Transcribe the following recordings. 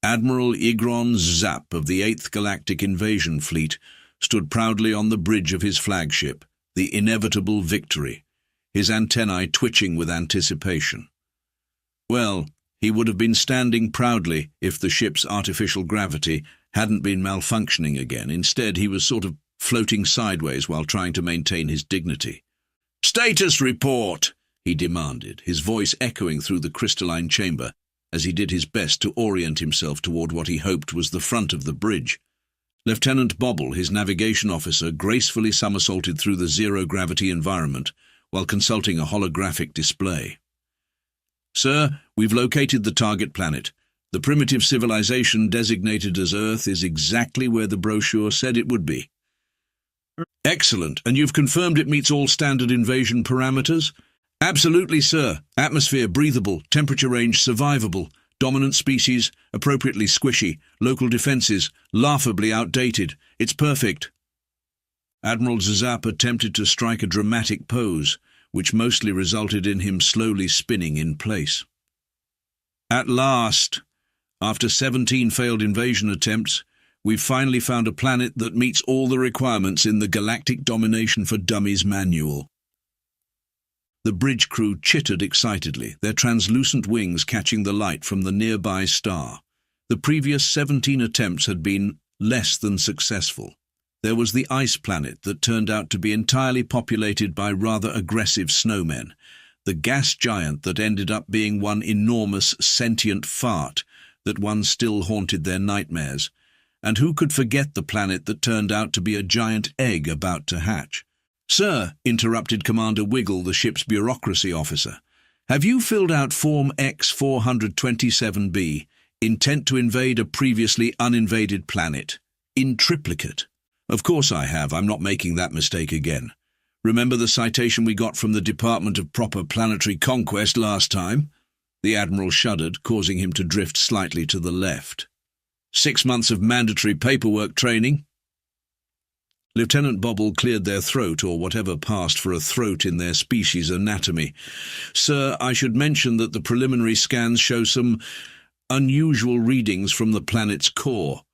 Admiral Igron Zapp of the 8th Galactic Invasion Fleet stood proudly on the bridge of his flagship, the inevitable Victory, his antennae twitching with anticipation. Well, he would have been standing proudly if the ship's artificial gravity hadn't been malfunctioning again. Instead, he was sort of floating sideways while trying to maintain his dignity. "Status report!" he demanded, his voice echoing through the crystalline chamber as he did his best to orient himself toward what he hoped was the front of the bridge. Lieutenant Bobble, his navigation officer, gracefully somersaulted through the zero-gravity environment while consulting a holographic display. "Sir, we've located the target planet. The primitive civilization designated as Earth is exactly where the brochure said it would be." "Excellent, and you've confirmed it meets all standard invasion parameters?" "Absolutely, sir. Atmosphere breathable, temperature range survivable, dominant species appropriately squishy, local defenses laughably outdated. It's perfect." Admiral Zapp attempted to strike a dramatic pose, which mostly resulted in him slowly spinning in place. "At last, after 17 failed invasion attempts, we've finally found a planet that meets all the requirements in the Galactic Domination for Dummies manual." The bridge crew chittered excitedly, their translucent wings catching the light from the nearby star. The previous 17 attempts had been less than successful. There was the ice planet that turned out to be entirely populated by rather aggressive snowmen, the gas giant that ended up being one enormous sentient fart that one still haunted their nightmares, and who could forget the planet that turned out to be a giant egg about to hatch? "Sir," interrupted Commander Wiggle, the ship's bureaucracy officer, "have you filled out Form X-427B, intent to invade a previously uninvaded planet, in triplicate?" "Of course I have. I'm not making that mistake again. Remember the citation we got from the Department of Proper Planetary Conquest last time?" The Admiral shuddered, causing him to drift slightly to the left. 6 months of mandatory paperwork training." Lieutenant Bobble cleared their throat, or whatever passed for a throat in their species' anatomy. "Sir, I should mention that the preliminary scans show some unusual readings from the planet's core."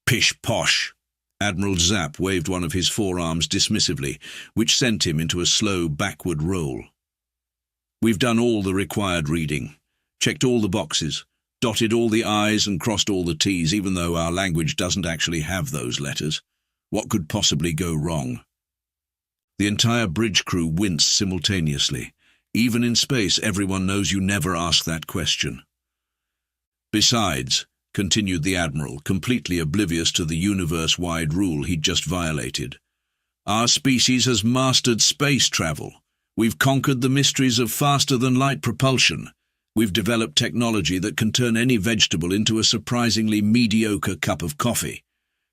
"Pish-posh!" Admiral Zapp waved one of his forearms dismissively, which sent him into a slow backward roll. "We've done all the required reading, checked all the boxes, dotted all the I's and crossed all the T's, even though our language doesn't actually have those letters. What could possibly go wrong?" The entire bridge crew winced simultaneously. Even in space, everyone knows you never ask that question. "Besides," continued the Admiral, completely oblivious to the universe-wide rule he'd just violated, "our species has mastered space travel. We've conquered the mysteries of faster-than-light propulsion. We've developed technology that can turn any vegetable into a surprisingly mediocre cup of coffee.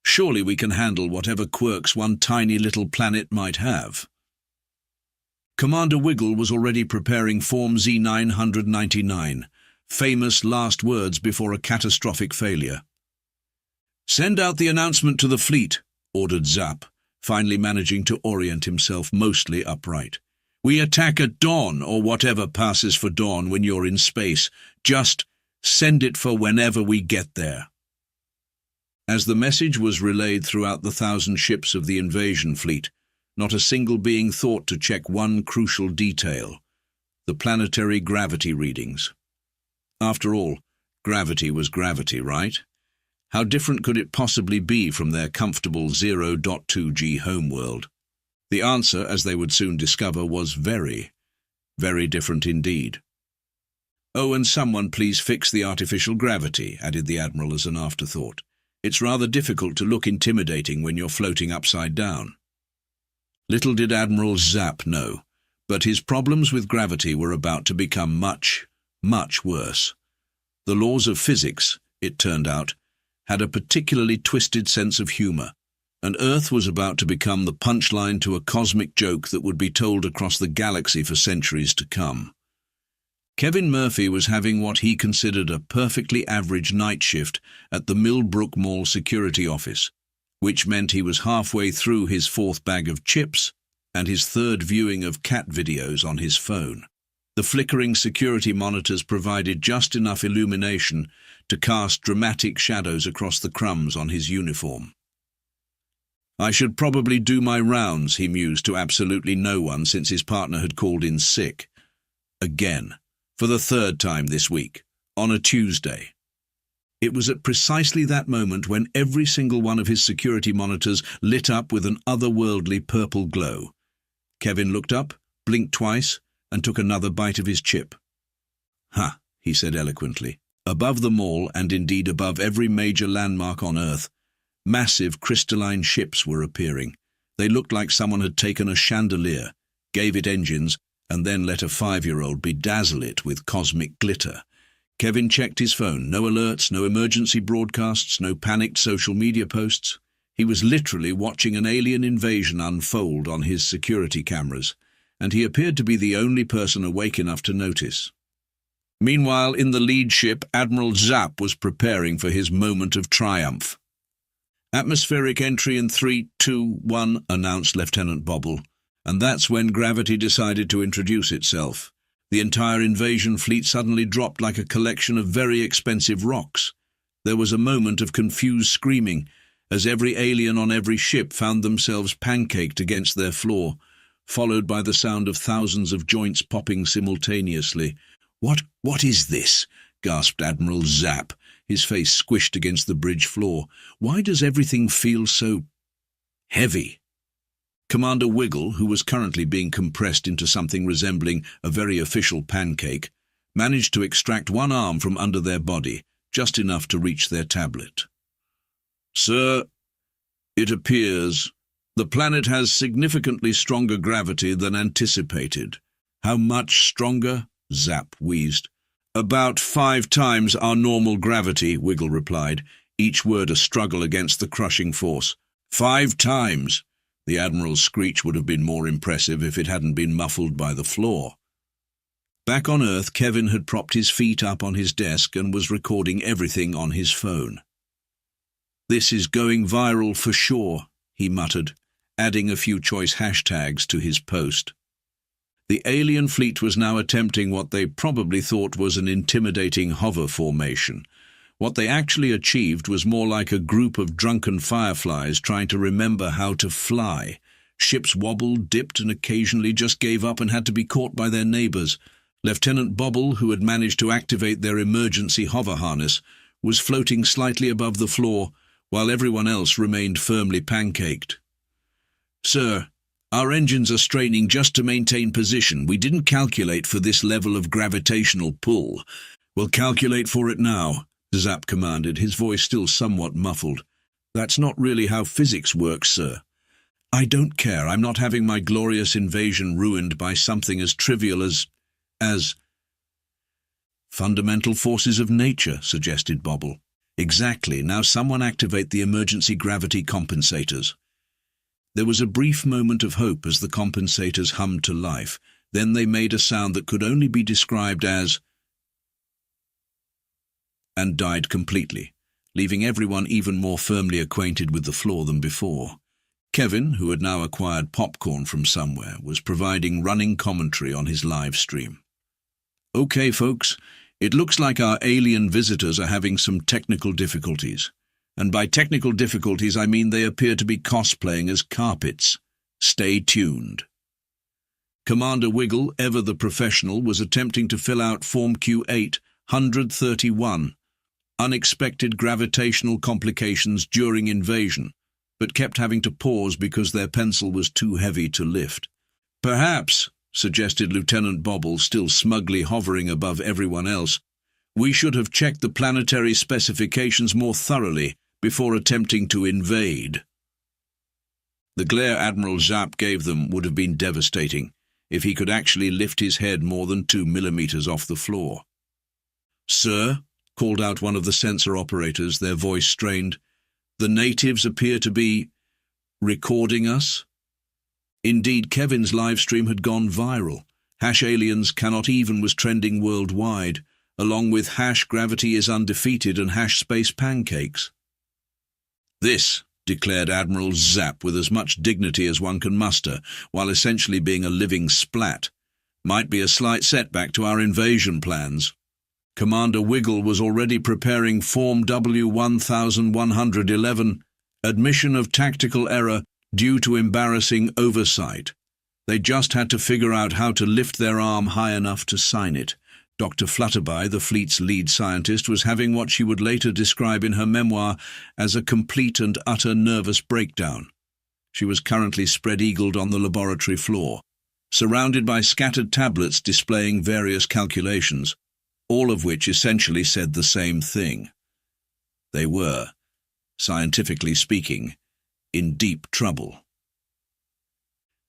Surely we can handle whatever quirks one tiny little planet might have." Commander Wiggle was already preparing Form Z-999, famous last words before a catastrophic failure. "Send out the announcement to the fleet," ordered Zapp, finally managing to orient himself mostly upright. "We attack at dawn, or whatever passes for dawn when you're in space. Just send it for whenever we get there." As the message was relayed throughout the 1,000 ships of the invasion fleet, not a single being thought to check one crucial detail: the planetary gravity readings. After all, gravity was gravity, right? How different could it possibly be from their comfortable 0.2G homeworld? The answer, as they would soon discover, was very, very different indeed. "Oh, and someone please fix the artificial gravity," added the Admiral as an afterthought. "It's rather difficult to look intimidating when you're floating upside down." Little did Admiral Zapp know, but his problems with gravity were about to become much, much worse. The laws of physics, it turned out, had a particularly twisted sense of humor, and Earth was about to become the punchline to a cosmic joke that would be told across the galaxy for centuries to come. Kevin Murphy was having what he considered a perfectly average night shift at the Millbrook Mall security office, which meant he was halfway through his 4th bag of chips and his 3rd viewing of cat videos on his phone. The flickering security monitors provided just enough illumination to cast dramatic shadows across the crumbs on his uniform. I should probably do my rounds, he mused to absolutely no one since his partner had called in sick. Again, for the third time this week, on a Tuesday. It was at precisely that moment when every single one of his security monitors lit up with an otherworldly purple glow. Kevin looked up, blinked twice, and took another bite of his chip. "Ha," he said eloquently. Above them all, and indeed above every major landmark on Earth, massive crystalline ships were appearing. They looked like someone had taken a chandelier, gave it engines, and then let a 5-year-old bedazzle it with cosmic glitter. Kevin checked his phone. No alerts, no emergency broadcasts, no panicked social media posts. He was literally watching an alien invasion unfold on his security cameras, and he appeared to be the only person awake enough to notice. Meanwhile, in the lead ship, Admiral Zapp was preparing for his moment of triumph. "Atmospheric entry in 3, 2, 1, announced Lieutenant Bobble, and that's when gravity decided to introduce itself. The entire invasion fleet suddenly dropped like a collection of very expensive rocks. There was a moment of confused screaming, as every alien on every ship found themselves pancaked against their floor, followed by the sound of thousands of joints popping simultaneously. What is this?" gasped Admiral Zapp, his face squished against the bridge floor. "Why does everything feel so heavy?" Commander Wiggle, who was currently being compressed into something resembling a very official pancake, managed to extract one arm from under their body, just enough to reach their tablet. "Sir, it appears the planet has significantly stronger gravity than anticipated." "How much stronger?" Zapp wheezed. "About 5 times our normal gravity," Wiggle replied, each word a struggle against the crushing force. 5 times! The Admiral's screech would have been more impressive if it hadn't been muffled by the floor. Back on Earth, Kevin had propped his feet up on his desk and was recording everything on his phone. "This is going viral for sure," he muttered, adding a few choice hashtags to his post. The alien fleet was now attempting what they probably thought was an intimidating hover formation. What they actually achieved was more like a group of drunken fireflies trying to remember how to fly. Ships wobbled, dipped, and occasionally just gave up and had to be caught by their neighbors. Lieutenant Bobble, who had managed to activate their emergency hover harness, was floating slightly above the floor, while everyone else remained firmly pancaked. "Sir, our engines are straining just to maintain position. We didn't calculate for this level of gravitational pull." "We'll calculate for it now," Zapp commanded, his voice still somewhat muffled. "That's not really how physics works, sir." "I don't care. I'm not having my glorious invasion ruined by something as trivial as fundamental forces of nature," suggested Bobble. "Exactly. Now someone activate the emergency gravity compensators." There was a brief moment of hope as the compensators hummed to life. Then they made a sound that could only be described as and died completely, leaving everyone even more firmly acquainted with the floor than before. Kevin, who had now acquired popcorn from somewhere, was providing running commentary on his live stream. "Okay, folks, it looks like our alien visitors are having some technical difficulties. And by technical difficulties I mean they appear to be cosplaying as carpets. Stay tuned." Commander Wiggle, ever the professional, was attempting to fill out Form Q8, 131, unexpected gravitational complications during invasion, but kept having to pause because their pencil was too heavy to lift. "Perhaps," suggested Lieutenant Bobble, still smugly hovering above everyone else, "we should have checked the planetary specifications more thoroughly before attempting to invade." The glare Admiral Zapp gave them would have been devastating if he could actually lift his head more than 2 millimeters off the floor. "Sir," called out one of the sensor operators, their voice strained, "the natives appear to be recording us." Indeed, Kevin's live stream had gone viral. #aliens cannot even was trending worldwide, along with #gravity is undefeated and #space pancakes. "This," declared Admiral Zapp with as much dignity as one can muster, while essentially being a living splat, Might be a slight setback to our invasion plans. Commander Wiggle was already preparing Form W1111, admission of tactical error due to embarrassing oversight. They just had to figure out how to lift their arm high enough to sign it. Dr. Flutterby, the fleet's lead scientist, was having what she would later describe in her memoir as a complete and utter nervous breakdown. She was currently spread-eagled on the laboratory floor, surrounded by scattered tablets displaying various calculations, all of which essentially said the same thing. They were, scientifically speaking, in deep trouble.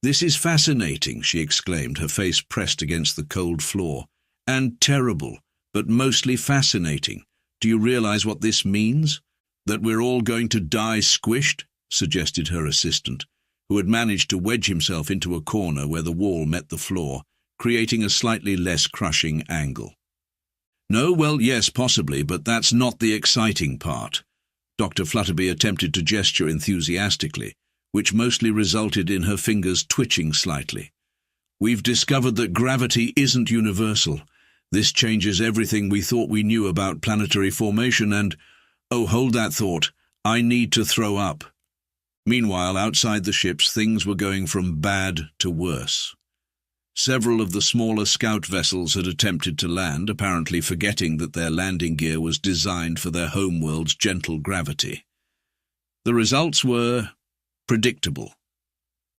"This is fascinating," she exclaimed, her face pressed against the cold floor. "And terrible, but mostly fascinating. Do you realize what this means? That we're all going to die squished?" suggested her assistant, who had managed to wedge himself into a corner where the wall met the floor, creating a slightly less crushing angle. "No, well, yes, possibly, but that's not the exciting part." Dr. Flutterby attempted to gesture enthusiastically, which mostly resulted in her fingers twitching slightly. "We've discovered that gravity isn't universal. This changes everything we thought we knew about planetary formation and, oh, hold that thought, I need to throw up." Meanwhile, outside the ships, things were going from bad to worse. Several of the smaller scout vessels had attempted to land, apparently forgetting that their landing gear was designed for their homeworld's gentle gravity. The results were predictable.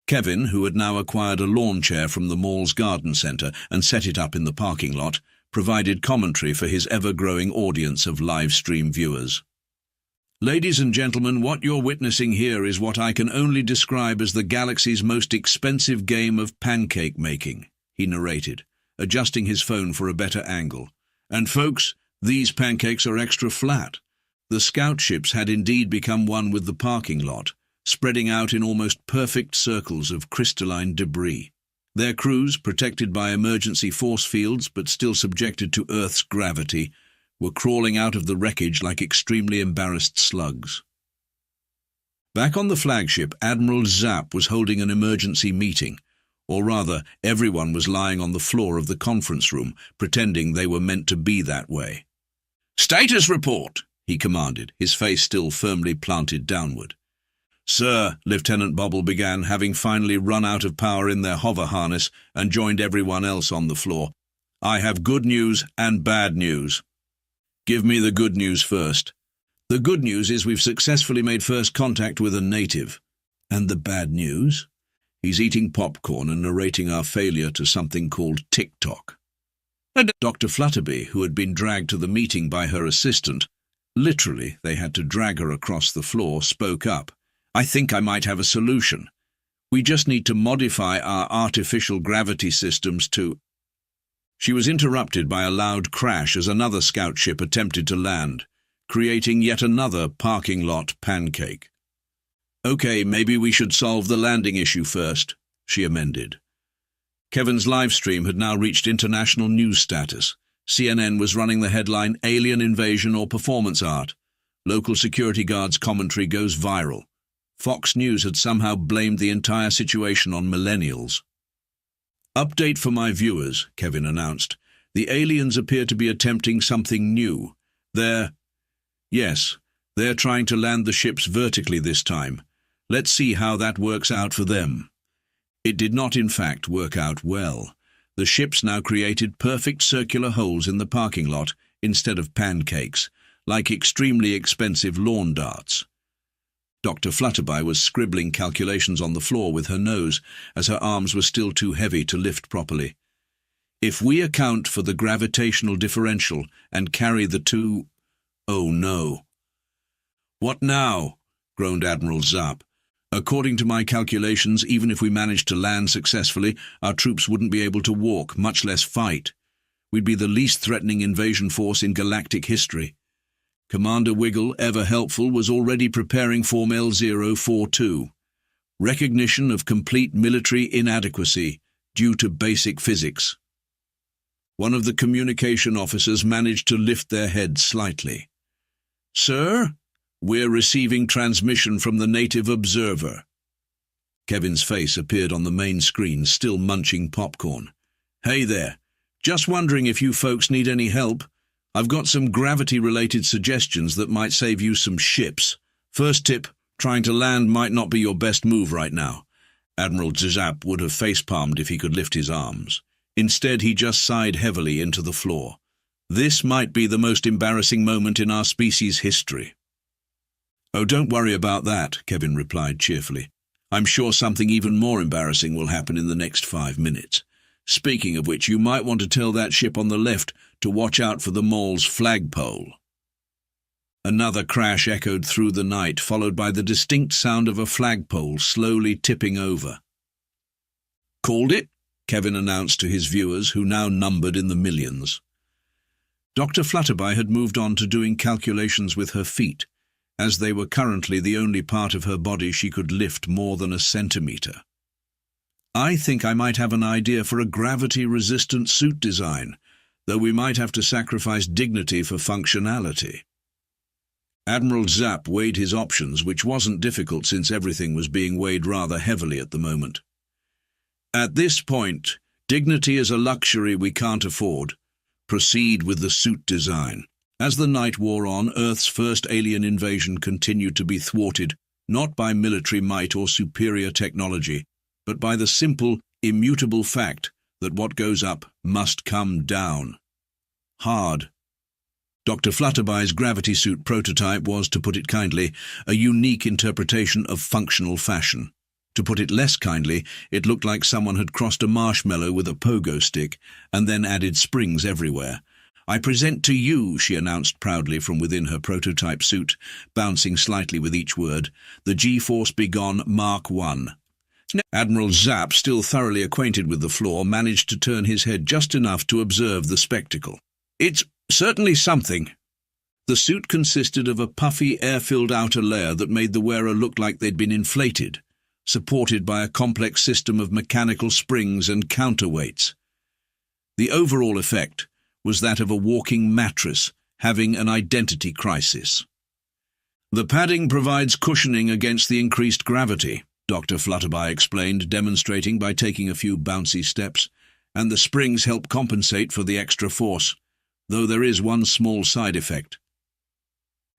Kevin, who had now acquired a lawn chair from the mall's garden centre and set it up in the parking lot, provided commentary for his ever-growing audience of live-stream viewers. "Ladies and gentlemen, what you're witnessing here is what I can only describe as the galaxy's most expensive game of pancake making," he narrated, adjusting his phone for a better angle. "And folks, these pancakes are extra flat." The scout ships had indeed become one with the parking lot, spreading out in almost perfect circles of crystalline debris. Their crews, protected by emergency force fields but still subjected to Earth's gravity, were crawling out of the wreckage like extremely embarrassed slugs. Back on the flagship, Admiral Zapp was holding an emergency meeting, or rather, everyone was lying on the floor of the conference room, pretending they were meant to be that way. "Status report," he commanded, his face still firmly planted downward. "Sir," Lieutenant Bobble began, having finally run out of power in their hover harness and joined everyone else on the floor, "I have good news and bad news." "Give me the good news first." "The good news is we've successfully made first contact with a native." "And the bad news?" "He's eating popcorn and narrating our failure to something called TikTok." Dr. Flutterby, who had been dragged to the meeting by her assistant, literally they had to drag her across the floor, spoke up. "I think I might have a solution. We just need to modify our artificial gravity systems to—" She was interrupted by a loud crash as another scout ship attempted to land, creating yet another parking lot pancake. "Okay, maybe we should solve the landing issue first," she amended. Kevin's live stream had now reached international news status. CNN was running the headline, "Alien Invasion or Performance Art." Local security guards' commentary goes viral. Fox News had somehow blamed the entire situation on millennials. "Update for my viewers," Kevin announced. "The aliens appear to be attempting something new. They're trying to land the ships vertically this time. Let's see how that works out for them." It did not, in fact, work out well. The ships now created perfect circular holes in the parking lot instead of pancakes, like extremely expensive lawn darts. Dr. Flutterby was scribbling calculations on the floor with her nose, as her arms were still too heavy to lift properly. "If we account for the gravitational differential and carry the two—" "Oh no." "What now?" groaned Admiral Zapp. "According to my calculations, even if we managed to land successfully, our troops wouldn't be able to walk, much less fight. We'd be the least threatening invasion force in galactic history." Commander Wiggle, ever helpful, was already preparing Form L042. Recognition of complete military inadequacy due to basic physics. One of the communication officers managed to lift their head slightly. "Sir, we're receiving transmission from the native observer." Kevin's face appeared on the main screen, still munching popcorn. Hey there. Just wondering if you folks need any help. I've got some gravity-related suggestions that might save you some ships. First tip, trying to land might not be your best move right now. Admiral Zap would have face-palmed if he could lift his arms. Instead, he just sighed heavily into the floor. This might be the most embarrassing moment in our species' history. Oh, don't worry about that, Kevin replied cheerfully. I'm sure something even more embarrassing will happen in the next 5 minutes. Speaking of which, you might want to tell that ship on the left to watch out for the mole's flagpole. Another crash echoed through the night, followed by the distinct sound of a flagpole slowly tipping over. Called it, Kevin announced to his viewers, who now numbered in the millions. Dr. Flutterby had moved on to doing calculations with her feet, as they were currently the only part of her body she could lift more than a centimetre. I think I might have an idea for a gravity-resistant suit design, though we might have to sacrifice dignity for functionality. Admiral Zap weighed his options, which wasn't difficult since everything was being weighed rather heavily at the moment. At this point, dignity is a luxury we can't afford. Proceed with the suit design. As the night wore on, Earth's first alien invasion continued to be thwarted, not by military might or superior technology, but by the simple, immutable fact that what goes up must come down. Hard. Dr. Flutterby's gravity suit prototype was, to put it kindly, a unique interpretation of functional fashion. To put it less kindly, it looked like someone had crossed a marshmallow with a pogo stick and then added springs everywhere. I present to you, she announced proudly from within her prototype suit, bouncing slightly with each word, the G-Force Begone Mark I. Admiral Zap, still thoroughly acquainted with the floor, managed to turn his head just enough to observe the spectacle. It's certainly something. The suit consisted of a puffy, air-filled outer layer that made the wearer look like they'd been inflated, supported by a complex system of mechanical springs and counterweights. The overall effect was that of a walking mattress having an identity crisis. The padding provides cushioning against the increased gravity, Dr. Flutterby explained, demonstrating by taking a few bouncy steps, and the springs help compensate for the extra force, though there is one small side effect.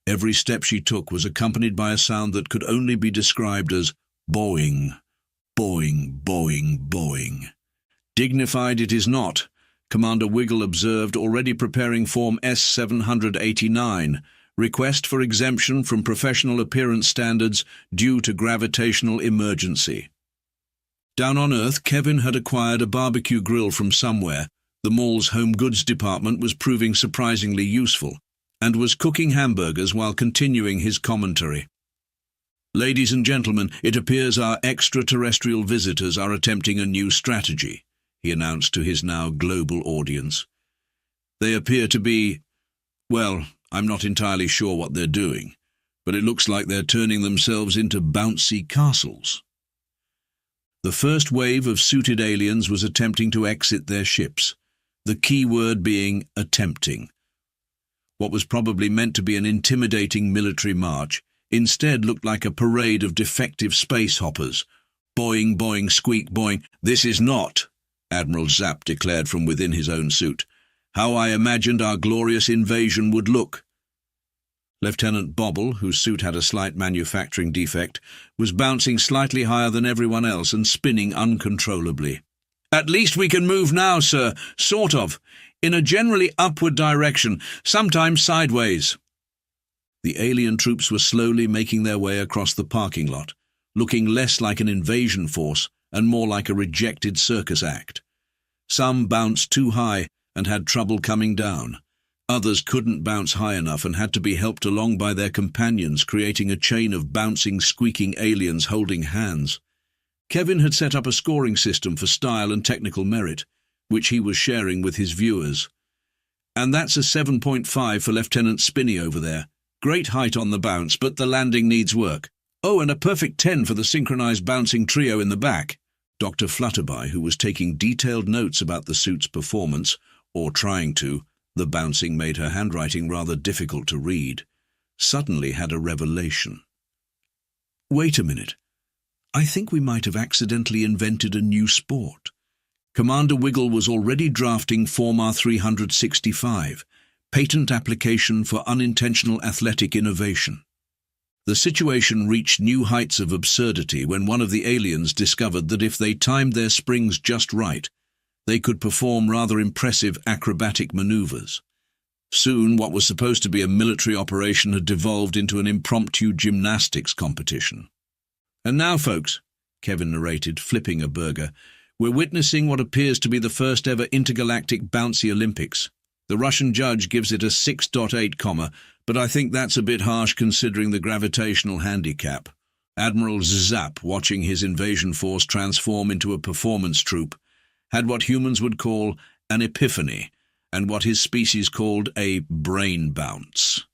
Every step she took was accompanied by a sound that could only be described as boing, boing, boing, boing. Dignified it is not, Commander Wiggle observed, already preparing Form S-789, request for exemption from professional appearance standards due to gravitational emergency. Down on Earth, Kevin had acquired a barbecue grill from somewhere. The mall's home goods department was proving surprisingly useful, and was cooking hamburgers while continuing his commentary. Ladies and gentlemen, it appears our extraterrestrial visitors are attempting a new strategy, he announced to his now global audience. They appear to be, well, I'm not entirely sure what they're doing, but it looks like they're turning themselves into bouncy castles. The first wave of suited aliens was attempting to exit their ships, the key word being attempting. What was probably meant to be an intimidating military march instead looked like a parade of defective space hoppers. Boing, boing, squeak, boing. This is not, Admiral Zap declared from within his own suit, how I imagined our glorious invasion would look. Lieutenant Bobble, whose suit had a slight manufacturing defect, was bouncing slightly higher than everyone else and spinning uncontrollably. At least we can move now, sir, sort of, in a generally upward direction, sometimes sideways. The alien troops were slowly making their way across the parking lot, looking less like an invasion force and more like a rejected circus act. Some bounced too high and had trouble coming down. Others couldn't bounce high enough and had to be helped along by their companions, creating a chain of bouncing, squeaking aliens holding hands. Kevin had set up a scoring system for style and technical merit, which he was sharing with his viewers. And that's a 7.5 for Lieutenant Spinney over there. Great height on the bounce, but the landing needs work. Oh, and a perfect 10 for the synchronized bouncing trio in the back. Dr. Flutterby, who was taking detailed notes about the suit's performance, or trying to, the bouncing made her handwriting rather difficult to read, suddenly had a revelation. Wait a minute. I think we might have accidentally invented a new sport. Commander Wiggle was already drafting Form R365, Patent Application for Unintentional Athletic Innovation. The situation reached new heights of absurdity when one of the aliens discovered that if they timed their springs just right, they could perform rather impressive acrobatic maneuvers. Soon, what was supposed to be a military operation had devolved into an impromptu gymnastics competition. "And now, folks," Kevin narrated, flipping a burger, "we're witnessing what appears to be the first ever intergalactic bouncy Olympics. The Russian judge gives it a 6.8, but I think that's a bit harsh considering the gravitational handicap." Admiral Zap, watching his invasion force transform into a performance troupe, had what humans would call an epiphany, and what his species called a brain bounce.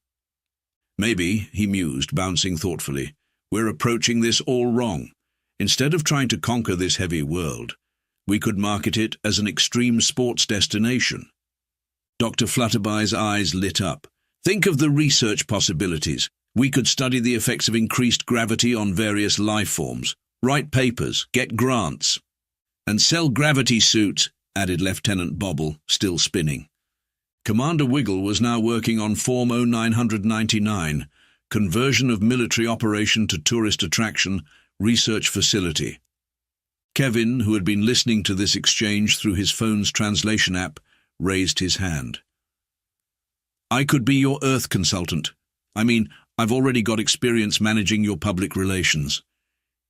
"Maybe," he mused, bouncing thoughtfully, "we're approaching this all wrong. Instead of trying to conquer this heavy world, we could market it as an extreme sports destination." Dr. Flutterbye's eyes lit up. "Think of the research possibilities. We could study the effects of increased gravity on various life forms, write papers, get grants, and sell gravity suits," added Lieutenant Bobble, still spinning. Commander Wiggle was now working on Form 0999, Conversion of Military Operation to Tourist Attraction, Research Facility. Kevin, who had been listening to this exchange through his phone's translation app, raised his hand. "I could be your Earth consultant. I've already got experience managing your public relations."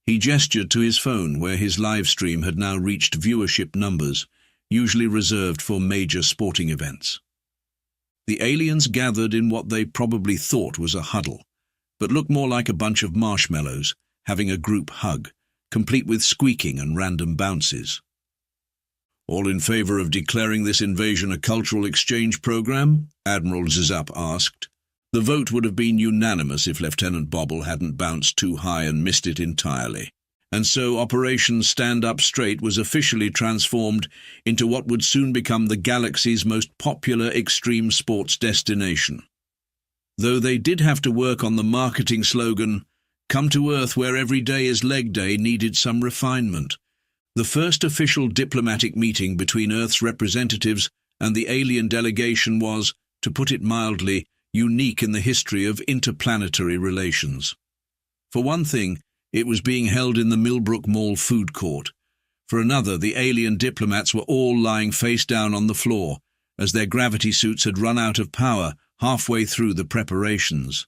He gestured to his phone, where his live stream had now reached viewership numbers, usually reserved for major sporting events. The aliens gathered in what they probably thought was a huddle, but looked more like a bunch of marshmallows, having a group hug, complete with squeaking and random bounces. "All in favor of declaring this invasion a cultural exchange program?" Admiral Zap asked. The vote would have been unanimous if Lieutenant Bobble hadn't bounced too high and missed it entirely. And so Operation Stand Up Straight was officially transformed into what would soon become the galaxy's most popular extreme sports destination. Though they did have to work on the marketing slogan, "Come to Earth where every day is leg day," needed some refinement. The first official diplomatic meeting between Earth's representatives and the alien delegation was, to put it mildly, unique in the history of interplanetary relations. For one thing, it was being held in the Millbrook Mall food court. For another, the alien diplomats were all lying face down on the floor, as their gravity suits had run out of power halfway through the preparations.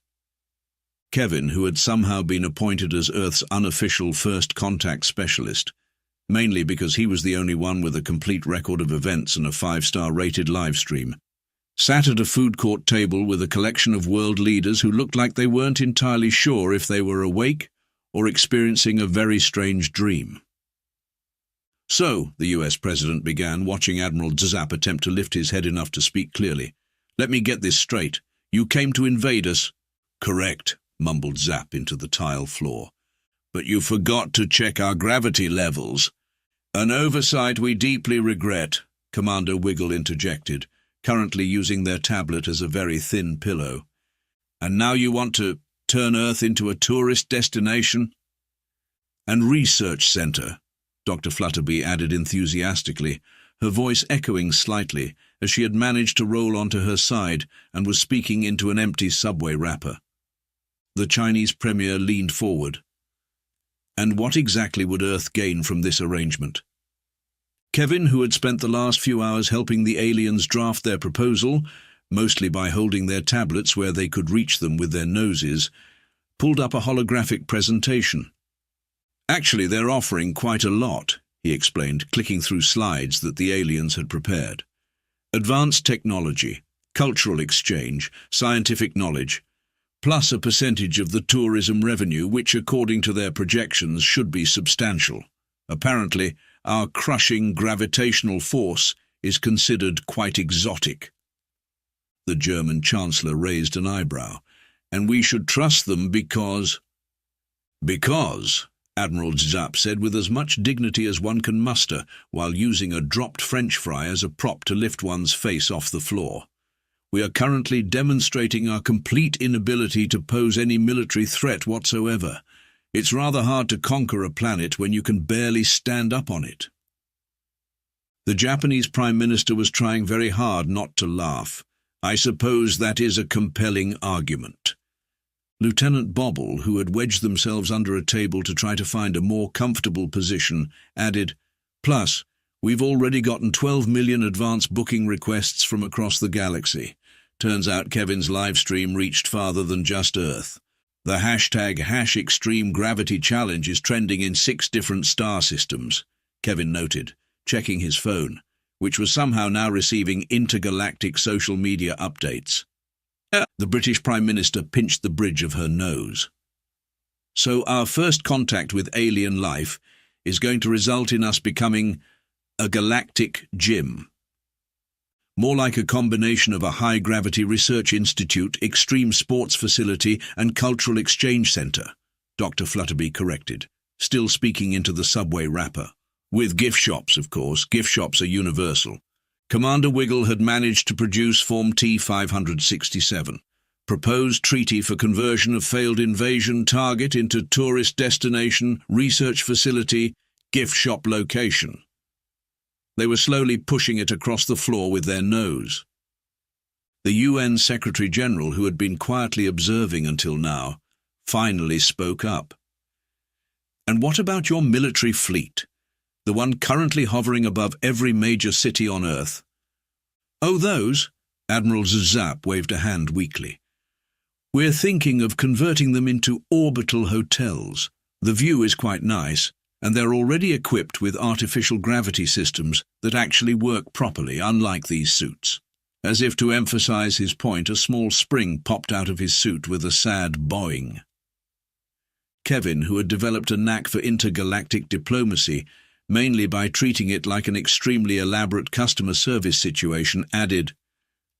Kevin, who had somehow been appointed as Earth's unofficial first contact specialist, mainly because he was the only one with a complete record of events and a 5-star rated livestream, sat at a food court table with a collection of world leaders who looked like they weren't entirely sure if they were awake or experiencing a very strange dream. "So," the US President began, watching Admiral Zap attempt to lift his head enough to speak clearly, "let me get this straight. You came to invade us?" "Correct," mumbled Zap into the tile floor. "But you forgot to check our gravity levels." "An oversight we deeply regret," Commander Wiggle interjected, currently using their tablet as a very thin pillow. "And now you want to turn Earth into a tourist destination?" "And research center," Dr. Flutterby added enthusiastically, her voice echoing slightly as she had managed to roll onto her side and was speaking into an empty subway wrapper. The Chinese premier leaned forward. And what exactly would Earth gain from this arrangement? Kevin, who had spent the last few hours helping the aliens draft their proposal, mostly by holding their tablets where they could reach them with their noses, pulled up a holographic presentation. "Actually, they're offering quite a lot," he explained, clicking through slides that the aliens had prepared. "Advanced technology, cultural exchange, scientific knowledge, plus a percentage of the tourism revenue, which, according to their projections, should be substantial. Apparently, our crushing gravitational force is considered quite exotic." The German Chancellor raised an eyebrow. "And we should trust them because—" "Because," Admiral Zap said with as much dignity as one can muster, while using a dropped French fry as a prop to lift one's face off the floor, "we are currently demonstrating our complete inability to pose any military threat whatsoever. It's rather hard to conquer a planet when you can barely stand up on it." The Japanese Prime Minister was trying very hard not to laugh. I suppose that is a compelling argument. Lieutenant Bobble, who had wedged themselves under a table to try to find a more comfortable position, added, "Plus, we've already gotten 12 million advance booking requests from across the galaxy. Turns out Kevin's live stream reached farther than just Earth. The #Extreme Gravity Challenge is trending in 6 different star systems," Kevin noted, checking his phone, which was somehow now receiving intergalactic social media updates. The British Prime Minister pinched the bridge of her nose. "So our first contact with alien life is going to result in us becoming a galactic gym. More like a combination of a high-gravity research institute, extreme sports facility, and cultural exchange centre," Dr. Flutterby corrected, still speaking into the subway wrapper. "With gift shops, of course. Gift shops are universal. Commander Wiggle had managed to produce Form T-567, proposed treaty for conversion of failed invasion target into tourist destination, research facility, gift shop location. They were slowly pushing it across the floor with their nose. The UN Secretary-General, who had been quietly observing until now, finally spoke up. "And what about your military fleet? The one currently hovering above every major city on Earth?" "Oh, those?" Admiral Zap waved a hand weakly. "We're thinking of converting them into orbital hotels. The view is quite nice, and they're already equipped with artificial gravity systems that actually work properly, unlike these suits." As if to emphasize his point, a small spring popped out of his suit with a sad boing. Kevin, who had developed a knack for intergalactic diplomacy, mainly by treating it like an extremely elaborate customer service situation, added,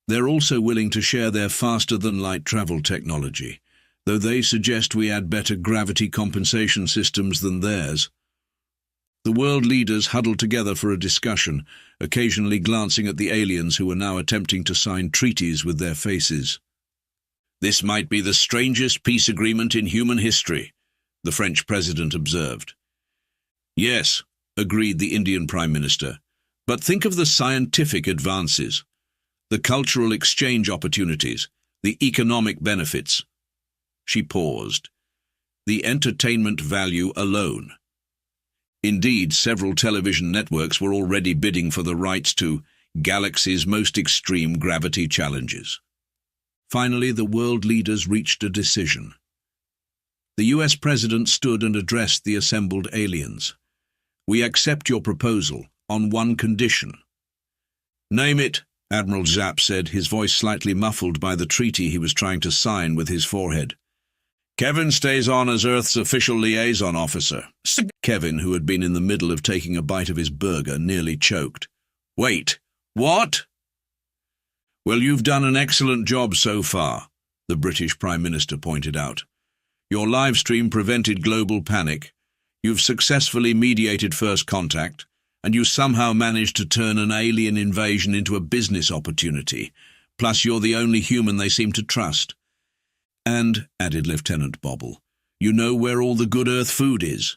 "They're also willing to share their faster-than-light travel technology, though they suggest we add better gravity compensation systems than theirs." The world leaders huddled together for a discussion, occasionally glancing at the aliens who were now attempting to sign treaties with their faces. "This might be the strangest peace agreement in human history," the French president observed. "Yes," agreed the Indian Prime Minister, "but think of the scientific advances, the cultural exchange opportunities, the economic benefits." She paused. "The entertainment value alone." Indeed, several television networks were already bidding for the rights to Galaxy's most extreme gravity challenges. Finally, the world leaders reached a decision. The US President stood and addressed the assembled aliens. "We accept your proposal on one condition." "Name it," Admiral Zap said, his voice slightly muffled by the treaty he was trying to sign with his forehead. "Kevin stays on as Earth's official liaison officer." Kevin, who had been in the middle of taking a bite of his burger, nearly choked. "Wait, what?" "Well, you've done an excellent job so far," the British Prime Minister pointed out. "Your live stream prevented global panic, you've successfully mediated first contact, and you somehow managed to turn an alien invasion into a business opportunity. Plus, you're the only human they seem to trust. And," added Lieutenant Bobble, "you know where all the good Earth food is."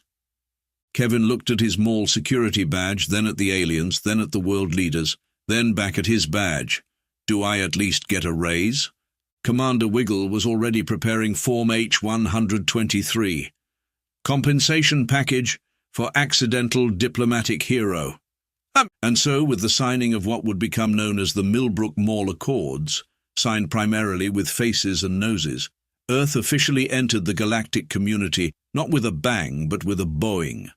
Kevin looked at his mall security badge, then at the aliens, then at the world leaders, then back at his badge. "Do I at least get a raise?" Commander Wiggle was already preparing Form H-123. Compensation package for accidental diplomatic hero. And so, with the signing of what would become known as the Millbrook Mall Accords, signed primarily with faces and noses, Earth officially entered the galactic community, not with a bang, but with a boing.